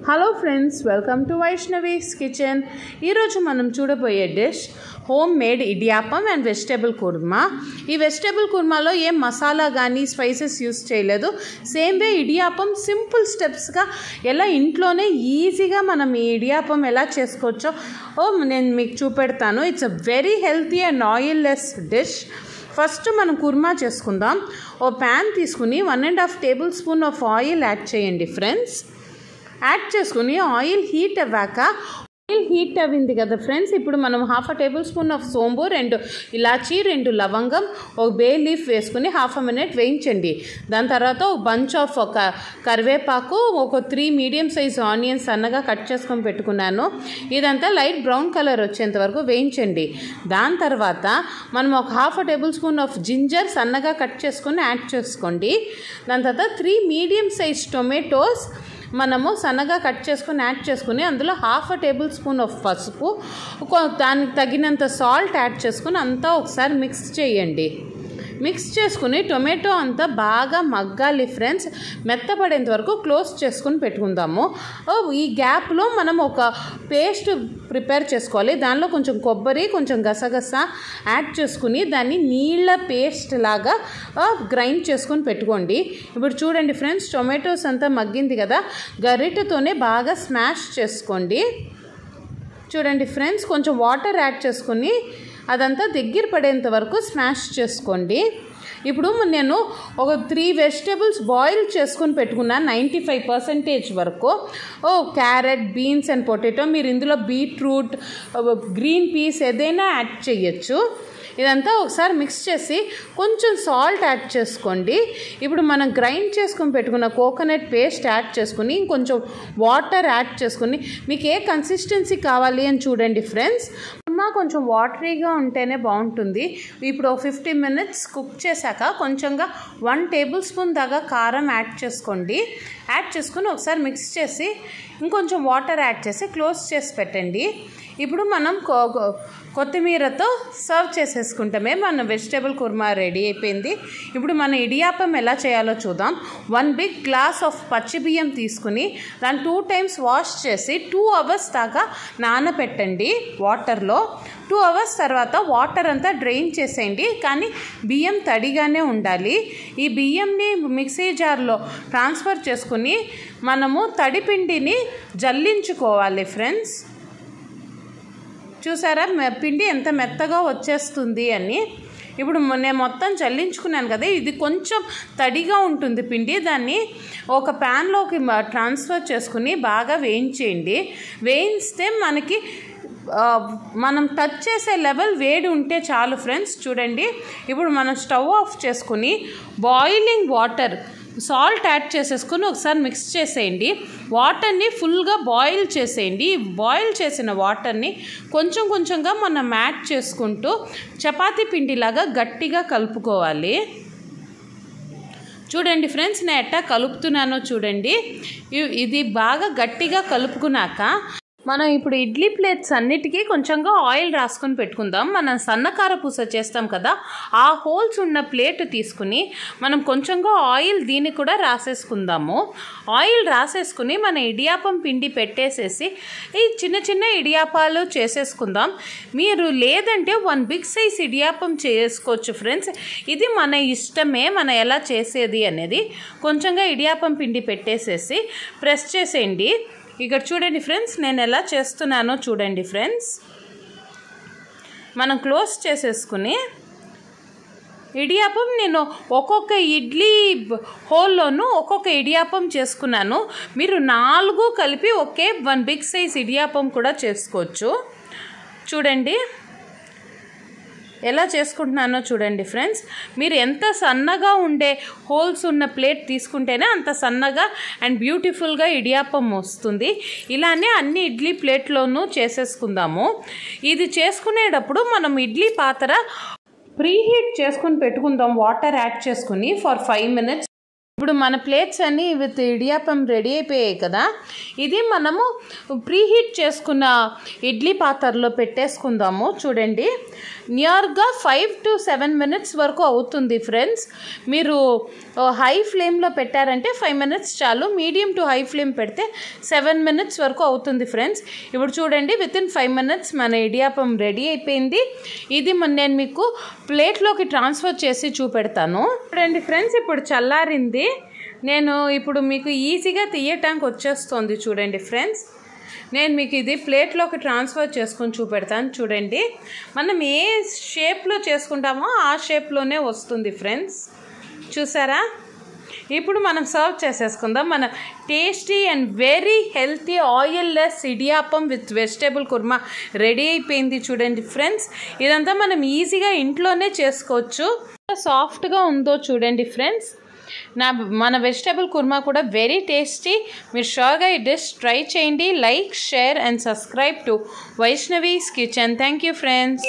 Hello friends, welcome to Vaishnavi's kitchen. ఈరోజు మనం చూడబోయే dish home made idiyappam and vegetable kurma. ఈ వెజిటేబుల్ కుర్మాలో ఏం మసాలా కానీ స్పైసెస్ యూస్ చేయలేదు. సేమ్ వే ఇడియాప్పం సింపుల్ స్టెప్స్గా ఎలా ఇంట్లోనే ఈజీగా మనం ఈ ఇడియాప్పం ఎలా చేసుకోవచ్చో నేను మీకు చూపెడతాను. It's a very healthy and oilless dish. First మనం కుర్మా చేసుకుందాం. ఓ ప్యాన్ తీసుకుని 1.5 tablespoon of oil add చేయండి ఫ్రెండ్స్. యాడ్ చేసుకుని ఆయిల్ హీట్ అవ్వాక హీట్ అవ్వింది కదా ఫ్రెండ్స్, ఇప్పుడు మనం 1/2 టేబుల్ స్పూన్ ఆఫ్ సోంబు, 2 ఇలాచీ, 2 లవంగం, ఒక బే లీఫ్ వేసుకుని 1/2 మినిట్ వేయించండి. దాని తర్వాత ఒక బంచ్ ఆఫ్ ఒక కరివేపాకు, ఒక 3 మీడియం సైజ్ ఆనియన్స్ సన్నగా కట్ చేసుకొని పెట్టుకున్నాను. ఇదంతా లైట్ బ్రౌన్ కలర్ వచ్చేంత వరకు వేయించండి. దాని తర్వాత మనం ఒక 1/2 టేబుల్ స్పూన్ ఆఫ్ జింజర్ సన్నగా కట్ చేసుకొని యాడ్ చేసుకోండి. దాని తర్వాత 3 మీడియం సైజ్ టొమాటోస్ మనము సన్నగా కట్ చేసుకొని యాడ్ చేసుకుని అందులో 1/2 టేబుల్ స్పూన్ ఆఫ్ పసుపు, దానికి తగినంత సాల్ట్ యాడ్ చేసుకుని అంతా ఒకసారి మిక్స్ చేయండి. మిక్స్ చేసుకుని టొమాటో అంతా బాగా మగ్గాలి ఫ్రెండ్స్. మెత్తపడేంత వరకు క్లోజ్ చేసుకుని పెట్టుకుందాము. ఈ గ్యాప్లో మనం ఒక పేస్ట్ ప్రిపేర్ చేసుకోవాలి. దానిలో కొంచెం కొబ్బరి, కొంచెం గసగస యాడ్ చేసుకుని దాన్ని నీళ్ళ పేస్ట్ లాగా గ్రైండ్ చేసుకొని పెట్టుకోండి. ఇప్పుడు చూడండి ఫ్రెండ్స్, టొమాటోస్ అంతా మగ్గింది కదా, గరిటెతోనే బాగా స్మాష్ చేసుకోండి. చూడండి ఫ్రెండ్స్, కొంచెం వాటర్ యాడ్ చేసుకుని అదంతా దగ్గర పడేంత వరకు స్మాష్ చేసుకోండి. ఇప్పుడు నేను ఒక 3 వెజిటేబుల్స్ బాయిల్ చేసుకొని పెట్టుకున్నాను 95% వరకు. Carrot, beans and potato. మీరు ఇందులో బీట్రూట్, గ్రీన్ పీస్ ఏదైనా యాడ్ చేయొచ్చు. ఇదంతా ఒకసారి మిక్స్ చేసి కొంచెం సాల్ట్ యాడ్ చేసుకోండి. ఇప్పుడు మనం గ్రైండ్ చేసుకొని పెట్టుకున్న కోకోనట్ పేస్ట్ యాడ్ చేసుకుని ఇంకొంచెం వాటర్ యాడ్ చేసుకుని మీకు ఏ కన్సిస్టెన్సీ కావాలి అని చూడండి ఫ్రెండ్స్. కొంచెం వాటరీగా ఉంటేనే బాగుంటుంది. ఇప్పుడు 15 మినిట్స్ కుక్ చేశాక కొంచెంగా 1 టేబుల్ స్పూన్ దాకా కారం యాడ్ చేసుకోండి. యాడ్ చేసుకుని ఒకసారి మిక్స్ చేసి ఇంకొంచెం వాటర్ యాడ్ చేసి క్లోజ్ చేసి పెట్టండి. ఇప్పుడు మనం కొత్తిమీరతో సర్వ్ చేసేసుకుంటామే. మన వెజిటేబుల్ కుర్మా రెడీ అయిపోయింది. ఇప్పుడు మన ఇడియాప్పం ఎలా చేయాలో చూద్దాం. 1 బిగ్ గ్లాస్ ఆఫ్ పచ్చి బియ్యం తీసుకుని దాన్ని 2 టైమ్స్ వాష్ చేసి 2 అవర్స్ దాకా నానబెట్టండి వాటర్లో. 2 అవర్స్ తర్వాత వాటర్ అంతా డ్రైన్ చేసేయండి, కానీ బియ్యం తడిగానే ఉండాలి. ఈ బియ్యంని మిక్సీ జార్లో ట్రాన్స్ఫర్ చేసుకుని మనము తడిపిండిని జల్లించుకోవాలి ఫ్రెండ్స్. చూసారా పిండి ఎంత మెత్తగా వచ్చేస్తుంది అని. ఇప్పుడు నేను మొత్తం చల్లించుకున్నాను కదా, ఇది కొంచెం తడిగా ఉంటుంది పిండి. దాన్ని ఒక ప్యాన్లోకి ట్రాన్స్ఫర్ చేసుకుని బాగా వేయించేయండి. వేయిస్తే మనకి మనం టచ్ చేసే లెవెల్ వేడి ఉంటే చాలు ఫ్రెండ్స్. చూడండి, ఇప్పుడు మనం స్టవ్ ఆఫ్ చేసుకుని బాయిలింగ్ వాటర్, సాల్ట్ యాడ్ చేసేసుకుని ఒకసారి మిక్స్ చేసేయండి. వాటర్ని ఫుల్గా బాయిల్ చేసేయండి. బాయిల్ చేసిన వాటర్ని కొంచెం కొంచెంగా మనం యాడ్ చేసుకుంటూ చపాతీ పిండిలాగా గట్టిగా కలుపుకోవాలి. చూడండి ఫ్రెండ్స్, నేను ఎట్టా కలుపుతున్నానో చూడండి. ఇది బాగా గట్టిగా కలుపుకున్నాక మనం ఇప్పుడు ఇడ్లీ ప్లేట్స్ అన్నిటికీ కొంచెంగా ఆయిల్ రాసుకొని పెట్టుకుందాం. మనం సన్నకార పూస చేస్తాం కదా, ఆ హోల్స్ ఉన్న ప్లేట్ తీసుకుని మనం కొంచెంగా ఆయిల్ దీనికి కూడా రాసేసుకుందాము. ఆయిల్ రాసేసుకుని మన ఇడియాప్పం పిండి పెట్టేసేసి ఈ చిన్న చిన్న ఇడియాప్పాలు చేసేసుకుందాం. మీరు లేదంటే 1 బిగ్ సైజ్ ఇడియాప్పం చేసుకోవచ్చు ఫ్రెండ్స్. ఇది మన ఇష్టమే, మనం ఎలా చేసేది అనేది. కొంచెంగా ఇడియాప్పం పిండి పెట్టేసేసి ప్రెస్ చేసేయండి. ఇక్కడ చూడండి ఫ్రెండ్స్, నేను ఎలా చేస్తున్నానో చూడండి ఫ్రెండ్స్. మనం క్లోజ్ చేసేసుకుని ఇడియాప్పం నేను ఒక్కొక్క ఇడ్లీ హోల్లోనూ ఒక్కొక్క ఇడియాప్పం చేసుకున్నాను. మీరు 4 కలిపి ఒకే 1 బిగ్ సైజ్ ఇడియాప్పం కూడా చేసుకోవచ్చు. చూడండి ఎలా చేసుకుంటున్నానో చూడండి ఫ్రెండ్స్. మీరు ఎంత సన్నగా ఉండే హోల్స్ ఉన్న ప్లేట్ తీసుకుంటేనే అంత సన్నగా అండ్ బ్యూటిఫుల్గా ఇడియాప్పం వస్తుంది. ఇలానే అన్ని ఇడ్లీ ప్లేట్లోనూ చేసేసుకుందాము. ఇది చేసుకునేటప్పుడు మనం ఇడ్లీ పాత్ర ప్రీహీట్ చేసుకుని పెట్టుకుందాం వాటర్ యాడ్ చేసుకుని ఫర్ 5 మినిట్స్. ఇప్పుడు మన ప్లేట్స్ అన్నీ విత్ ఇడియాప్పం రెడీ అయిపోయాయి కదా. ఇది మనము ప్రీహీట్ చేసుకున్న ఇడ్లీ పాత్రలో పెట్టేసుకుందాము. చూడండి, నియర్గా 5 to 7 minutes వరకు అవుతుంది ఫ్రెండ్స్. మీరు హై ఫ్లేమ్లో పెట్టారంటే 5 minutes చాలు, మీడియం టు హై ఫ్లేమ్ పెడితే 7 minutes వరకు అవుతుంది ఫ్రెండ్స్. ఇప్పుడు చూడండి, వితిన్ 5 minutes మన ఇడియాప్పం రెడీ అయిపోయింది. ఇది నేను మీకు ప్లేట్లోకి ట్రాన్స్ఫర్ చేసి చూపెడతాను. చూడండి ఫ్రెండ్స్, ఇప్పుడు చల్లారింది. నేను ఇప్పుడు మీకు ఈజీగా తీయటానికి వచ్చేస్తుంది. చూడండి ఫ్రెండ్స్, నేను మీకు ఇది ప్లేట్లోకి ట్రాన్స్ఫర్ చేసుకొని చూపెడతాను. చూడండి, మనం ఏ షేప్లో చేసుకుంటామో ఆ షేప్లోనే వస్తుంది ఫ్రెండ్స్. చూసారా? ఇప్పుడు మనం సర్వ్ చేసేసుకుందాం. మన tasty and very healthy oilless idiyappam with vegetable kurma ready అయిపోయింది. చూడండి ఫ్రెండ్స్, ఇదంతా మనం ఈజీగా ఇంట్లోనే చేసుకోవచ్చు. సాఫ్ట్గా ఉందో చూడండి ఫ్రెండ్స్. మన వెజిటేబుల్ కుర్మా కూడా వెరీ టేస్టీ. మీరు షూర్గా ఈ డిష్ ట్రై చేయండి. Like, share and subscribe to Vaishnavi's kitchen. Thank you friends.